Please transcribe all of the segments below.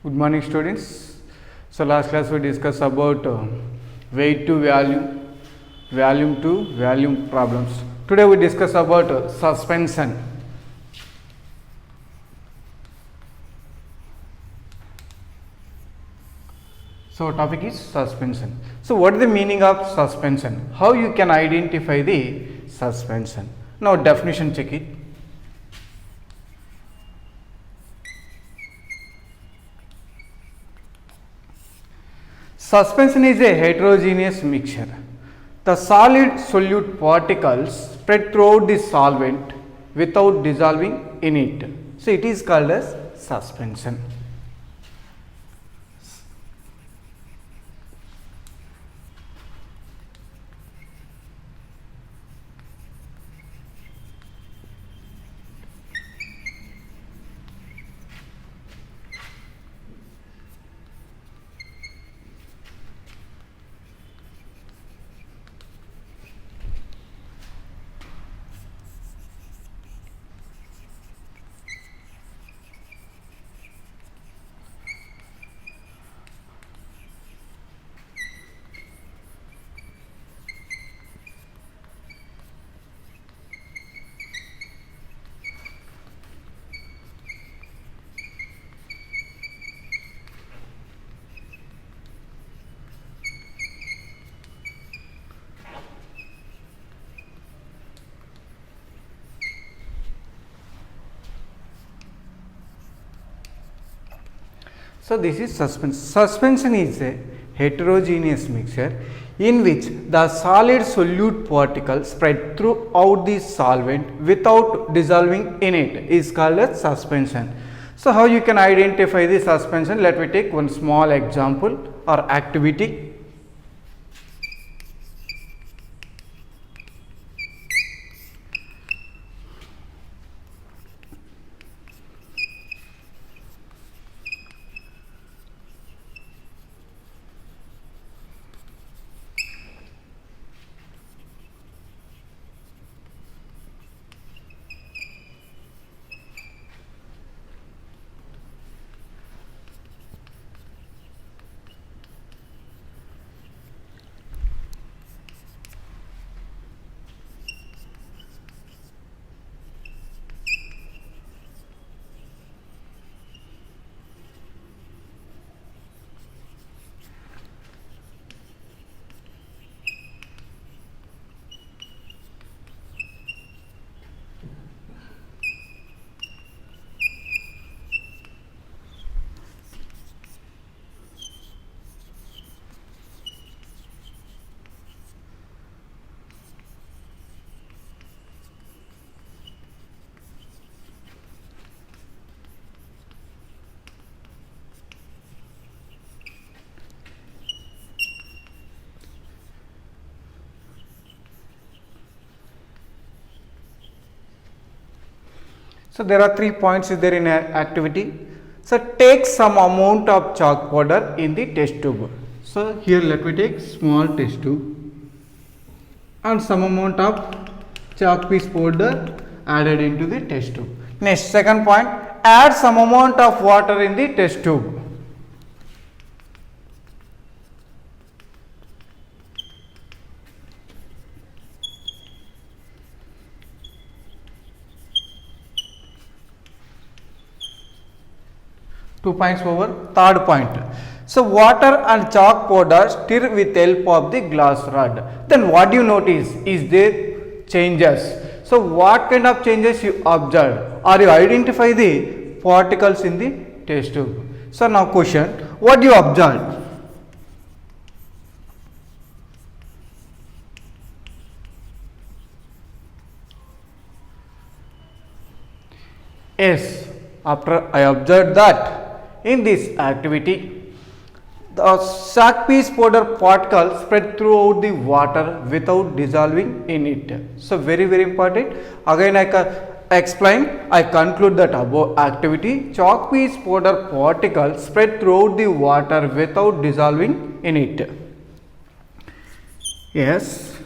Good morning, students. So last class we discussed about weight to volume to volume problems. Today we discuss about suspension. So topic is suspension. So what is the meaning of suspension? How you can identify the suspension? Now definition check it. Suspension is a heterogeneous mixture. The solid solute particles spread throughout the solvent without dissolving in it. So it is called as suspension. So this is suspension. Suspension is a heterogeneous mixture in which the solid solute particle spread throughout the solvent without dissolving in it is called as suspension. So how you can identify the suspension? Let me take one small example or activity. So there are 3 points there in activity. So take some amount of chalk powder in the test tube. So here let me take small test tube and some amount of chalk piece powder added into the test tube. Next, second point, add some amount of water in the test tube. Two points over. Third point. So water and chalk powder stir with help of the glass rod. Then what do you notice? Is there changes? So what kind of changes you observe or you identify the particles in the test tube? So now question, what do you observe? Yes, after I observed that in this activity, the chalk piece powder particle spread throughout the water without dissolving in it. So very important. Again I explain, I conclude that above activity, chalk piece powder particle spread throughout the water without dissolving in it. Yes,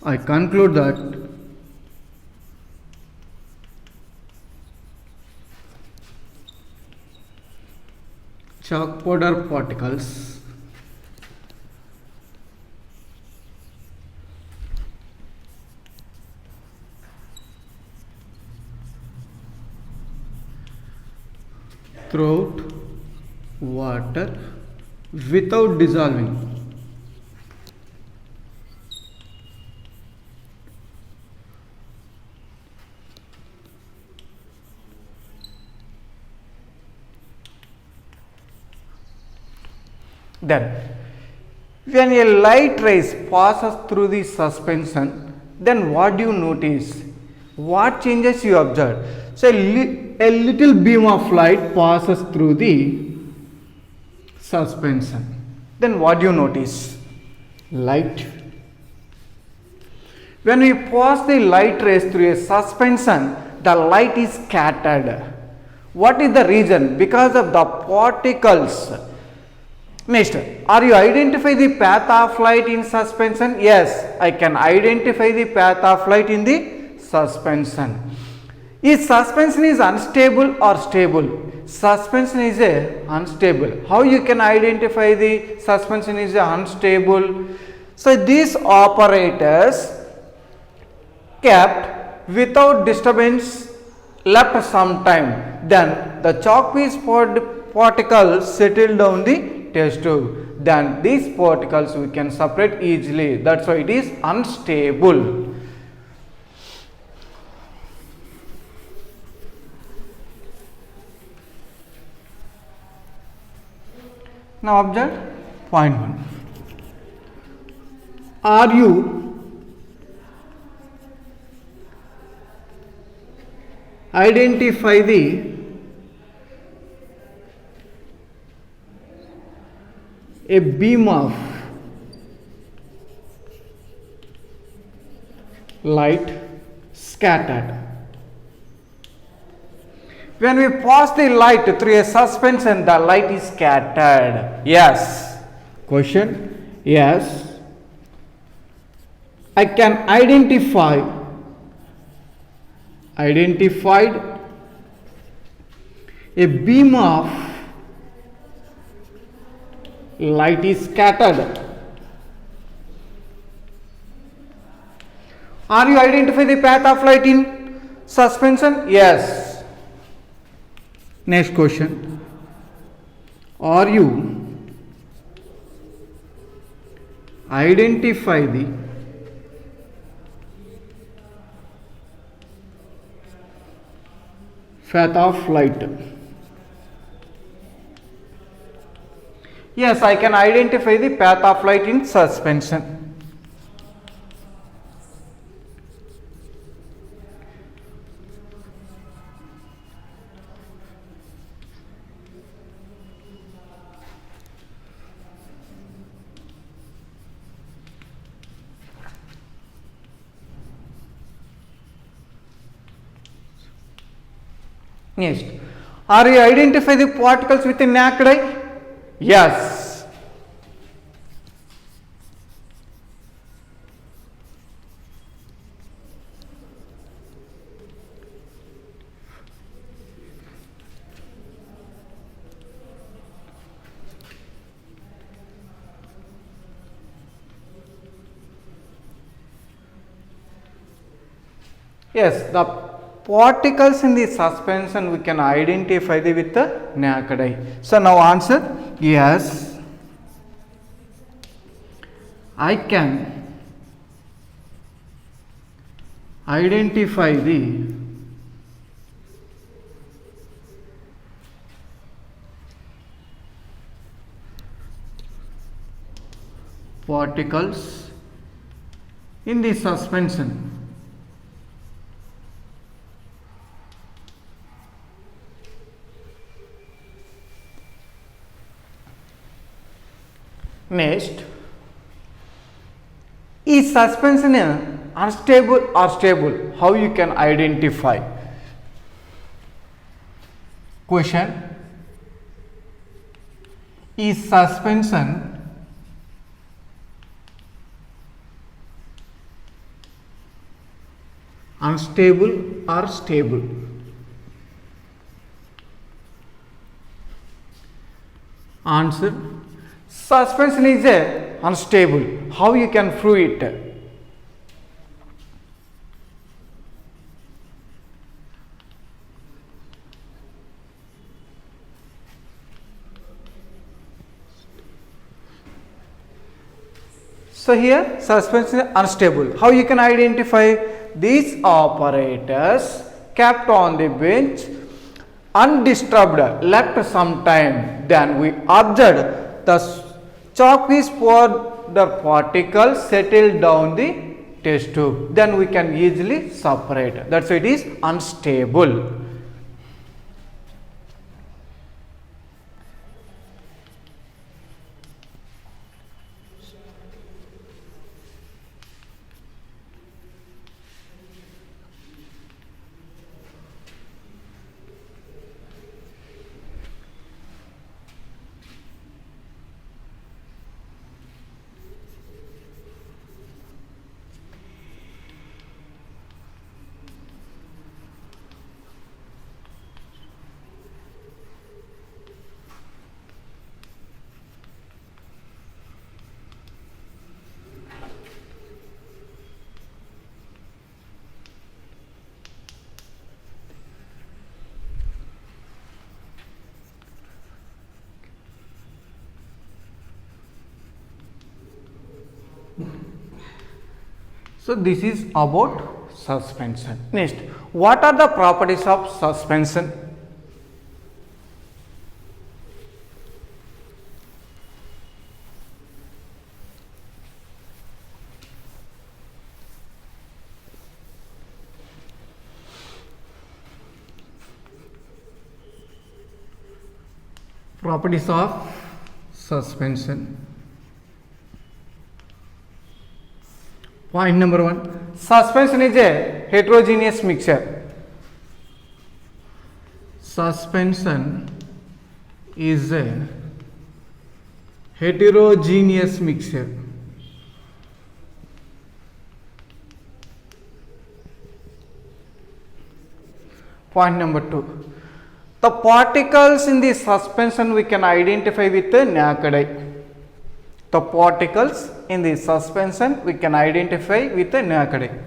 I conclude that chalk powder particles throughout water without dissolving. Then, when a light rays passes through the suspension, then what do you notice? What changes you observe? So, a little beam of light passes through the suspension. Then what do you notice? Light. When we pass the light rays through a suspension, the light is scattered. What is the reason? Because of the particles. Next, are you identify the path of light in suspension? Yes, I can identify the path of light in the suspension. Is suspension is unstable or stable? Suspension is unstable. How you can identify the suspension is unstable? So these operators kept without disturbance left some time. Then the chalk piece particles settle down the test tube. Then these particles we can separate easily. That's why it is unstable. Now observe point 1. Are you identify the a beam of light scattered? When we pass the light through a suspension, the light is scattered. Yes. Question? Yes. I can identified a beam of light is scattered. Are you identify the path of light in suspension? Yes. Next question. Are you identify the path of light? Yes, I can identify the path of light in suspension. Next, are you identify the particles with the naked eye? Yes. Yes, the particles in the suspension we can identify with the naked eye. So now answer, yes, I can identify the particles in the suspension. Next, is suspension unstable or stable? How you can identify? Question, is suspension unstable or stable? Answer. Suspension is unstable. How you can prove it? So here suspension is unstable. How you can identify? These operators kept on the bench undisturbed, left some time. Then we observed the chalk piece powder particles settle down the test tube. Then we can easily separate. That's why it is unstable. So this is about suspension. Next, what are the properties of suspension? Properties of suspension. Point number 1, suspension is a heterogeneous mixture. Suspension is a heterogeneous mixture. Point number 2, the particles in the suspension we can identify with the naked eye. The particles in the suspension we can identify with the naked eye.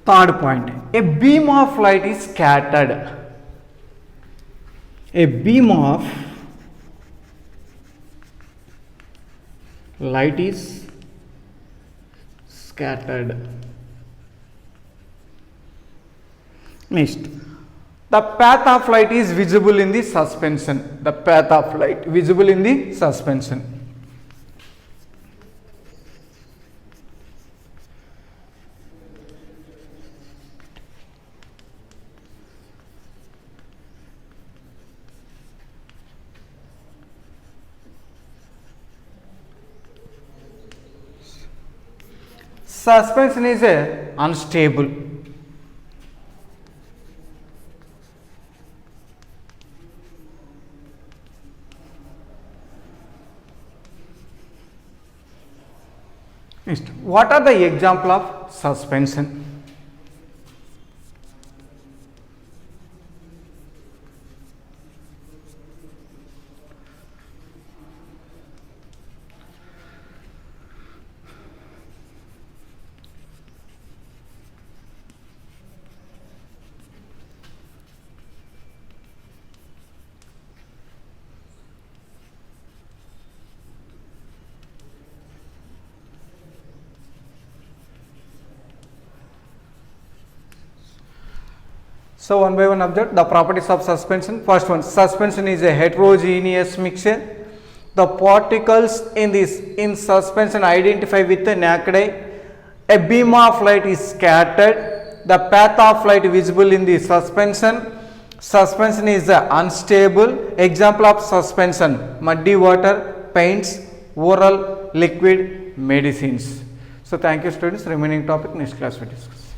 Third point, a beam of light is scattered. A beam of light is scattered. Next, the path of light is visible in the suspension. The path of light visible in the suspension. Suspension is unstable. Next, what are the example of suspension? So one by one observe the properties of suspension. First one, suspension is a heterogeneous mixture. The particles in suspension identify with the naked eye. A beam of light is scattered. The path of light visible in the suspension. Suspension is unstable. Example of suspension: muddy water, paints, oral liquid medicines. So thank you students. Remaining topic next class we discuss.